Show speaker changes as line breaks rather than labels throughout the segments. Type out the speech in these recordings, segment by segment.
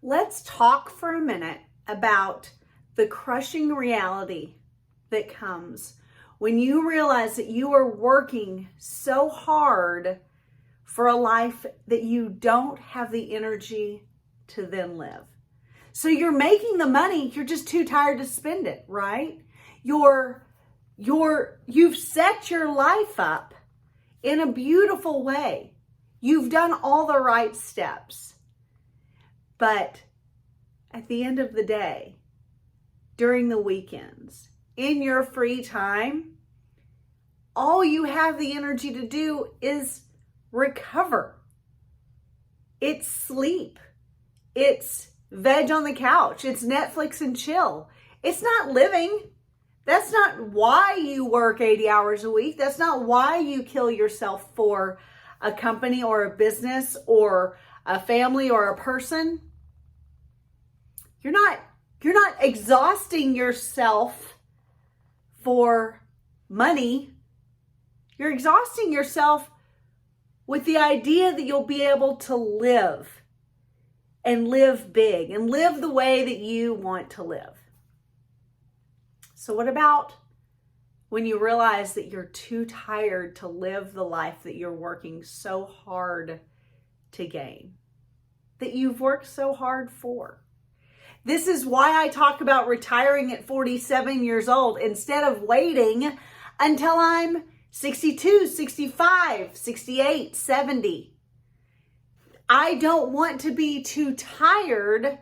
let's talk for a minute about the crushing reality that comes when you realize that you are working so hard for a life that you don't have the energy to then live. So you're making the money, you're just too tired to spend it, right? You've set your life up in a beautiful way. You've done all the right steps. But at the end of the day, during the weekends, in your free time, all you have the energy to do is recover. It's sleep. It's veg on the couch. It's Netflix and chill. It's not living. That's not why you work 80 hours a week. That's not why you kill yourself for a company or a business or a family or a person. You're not exhausting yourself for money. You're exhausting yourself with the idea that you'll be able to live and live big and live the way that you want to live. So what about when you realize that you're too tired to live the life that you're working so hard to gain, that you've worked so hard for? This is why I talk about retiring at 47 years old instead of waiting until I'm 62, 65, 68, 70. I don't want to be too tired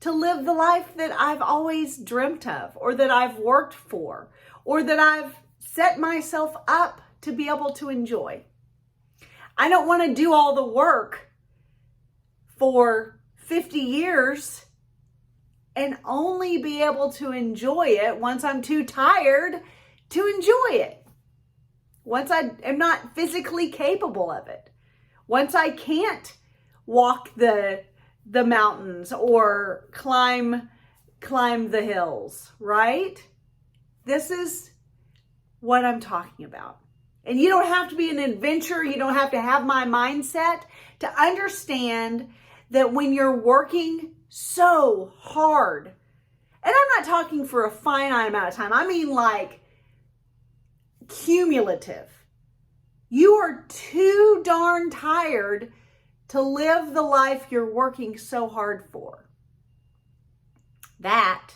to live the life that I've always dreamt of, or that I've worked for, or that I've set myself up to be able to enjoy. I don't want to do all the work for 50 years and only be able to enjoy it once I'm too tired to enjoy it. Once I am not physically capable of it. Once I can't walk the mountains or climb the hills, right? This is what I'm talking about. And you don't have to be an adventurer. You don't have to have my mindset to understand that when you're working so hard, and I'm not talking for a finite amount of time, I mean like cumulative. You are too darn tired to live the life you're working so hard for. That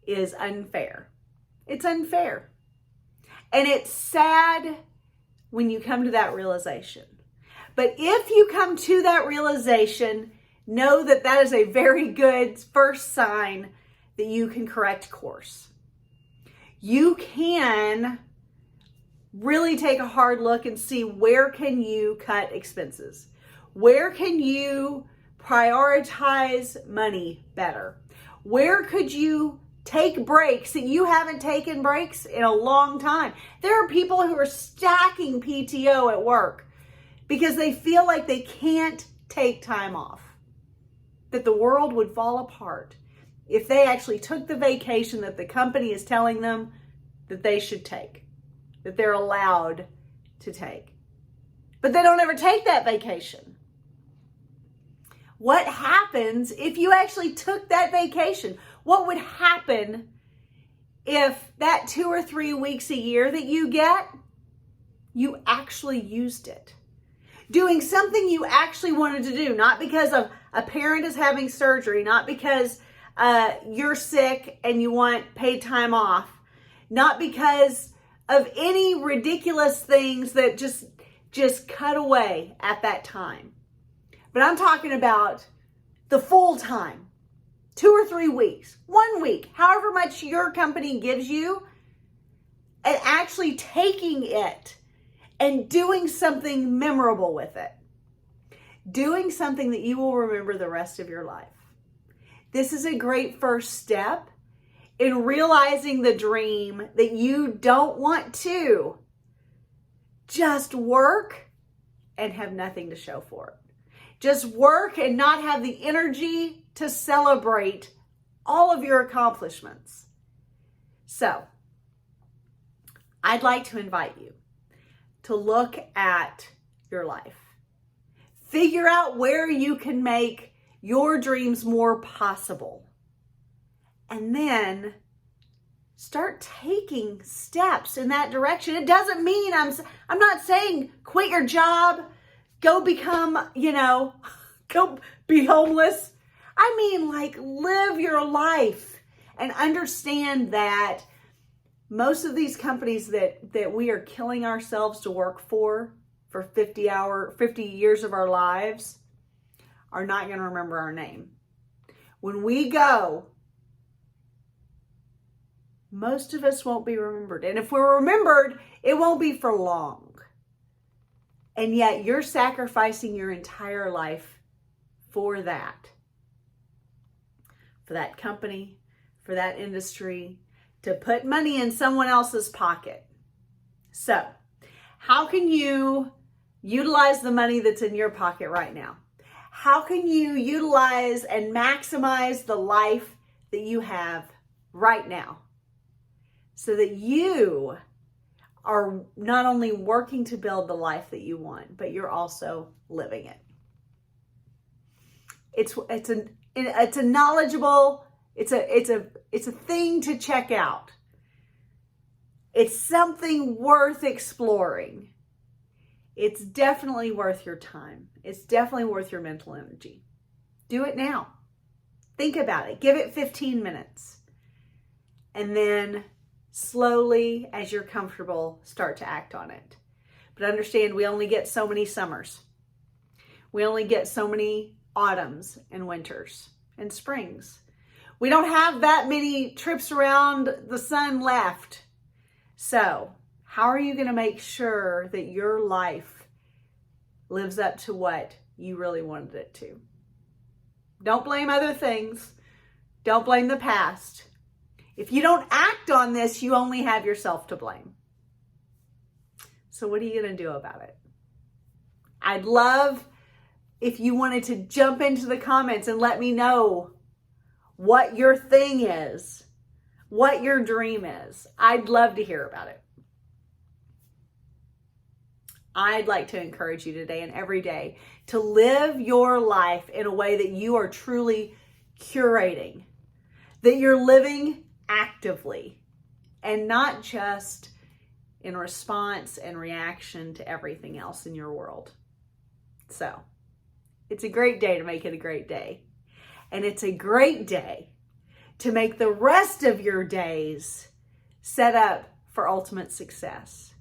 is unfair. It's unfair. And it's sad when you come to that realization. But if you come to that realization, know that that is a very good first sign that you can correct course. You can really take a hard look and see where can you cut expenses. Where can you prioritize money better? Where could you take breaks that you haven't taken breaks in a long time? There are people who are stacking PTO at work because they feel like they can't take time off. That the world would fall apart if they actually took the vacation that the company is telling them that they should take, that they're allowed to take. But they don't ever take that vacation. What happens if you actually took that vacation? What would happen if that 2 or 3 weeks a year that you get, you actually used it? Doing something you actually wanted to do, not because of a parent is having surgery, not because you're sick and you want paid time off, not because of any ridiculous things that just cut away at that time. But I'm talking about the full time, 2 or 3 weeks, 1 week, however much your company gives you, and actually taking it and doing something memorable with it. Doing something that you will remember the rest of your life. This is a great first step in realizing the dream that you don't want to just work and have nothing to show for it. Just work and not have the energy to celebrate all of your accomplishments. So, I'd like to invite you to look at your life. Figure out where you can make your dreams more possible. And then start taking steps in that direction. It doesn't mean I'm not saying quit your job, go become, go be homeless. I mean, like, live your life and understand that most of these companies that we are killing ourselves to work for 50 years of our lives are not going to remember our name. When we go, most of us won't be remembered. And if we're remembered, it won't be for long. And yet you're sacrificing your entire life for that company, for that industry, to put money in someone else's pocket. So, how can you utilize the money that's in your pocket right now? How can you utilize and maximize the life that you have right now so that you are not only working to build the life that you want, but you're also living it? It's a knowledgeable, it's a thing to check out. It's something worth exploring. It's definitely worth your time. It's definitely worth your mental energy. Do it now. Think about it. Give it 15 minutes. And then slowly, as you're comfortable, start to act on it. But understand, we only get so many summers. We only get so many autumns and winters and springs. We don't have that many trips around the sun left. So, how are you going to make sure that your life lives up to what you really wanted it to? Don't blame other things. Don't blame the past. If you don't act on this, you only have yourself to blame. So what are you going to do about it? I'd love if you wanted to jump into the comments and let me know what your thing is, what your dream is. I'd love to hear about it. I'd like to encourage you today and every day to live your life in a way that you are truly curating, that you're living actively and not just in response and reaction to everything else in your world. So, it's a great day to make it a great day. And it's a great day to make the rest of your days set up for ultimate success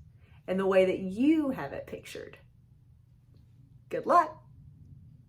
in the way that you have it pictured. Good luck.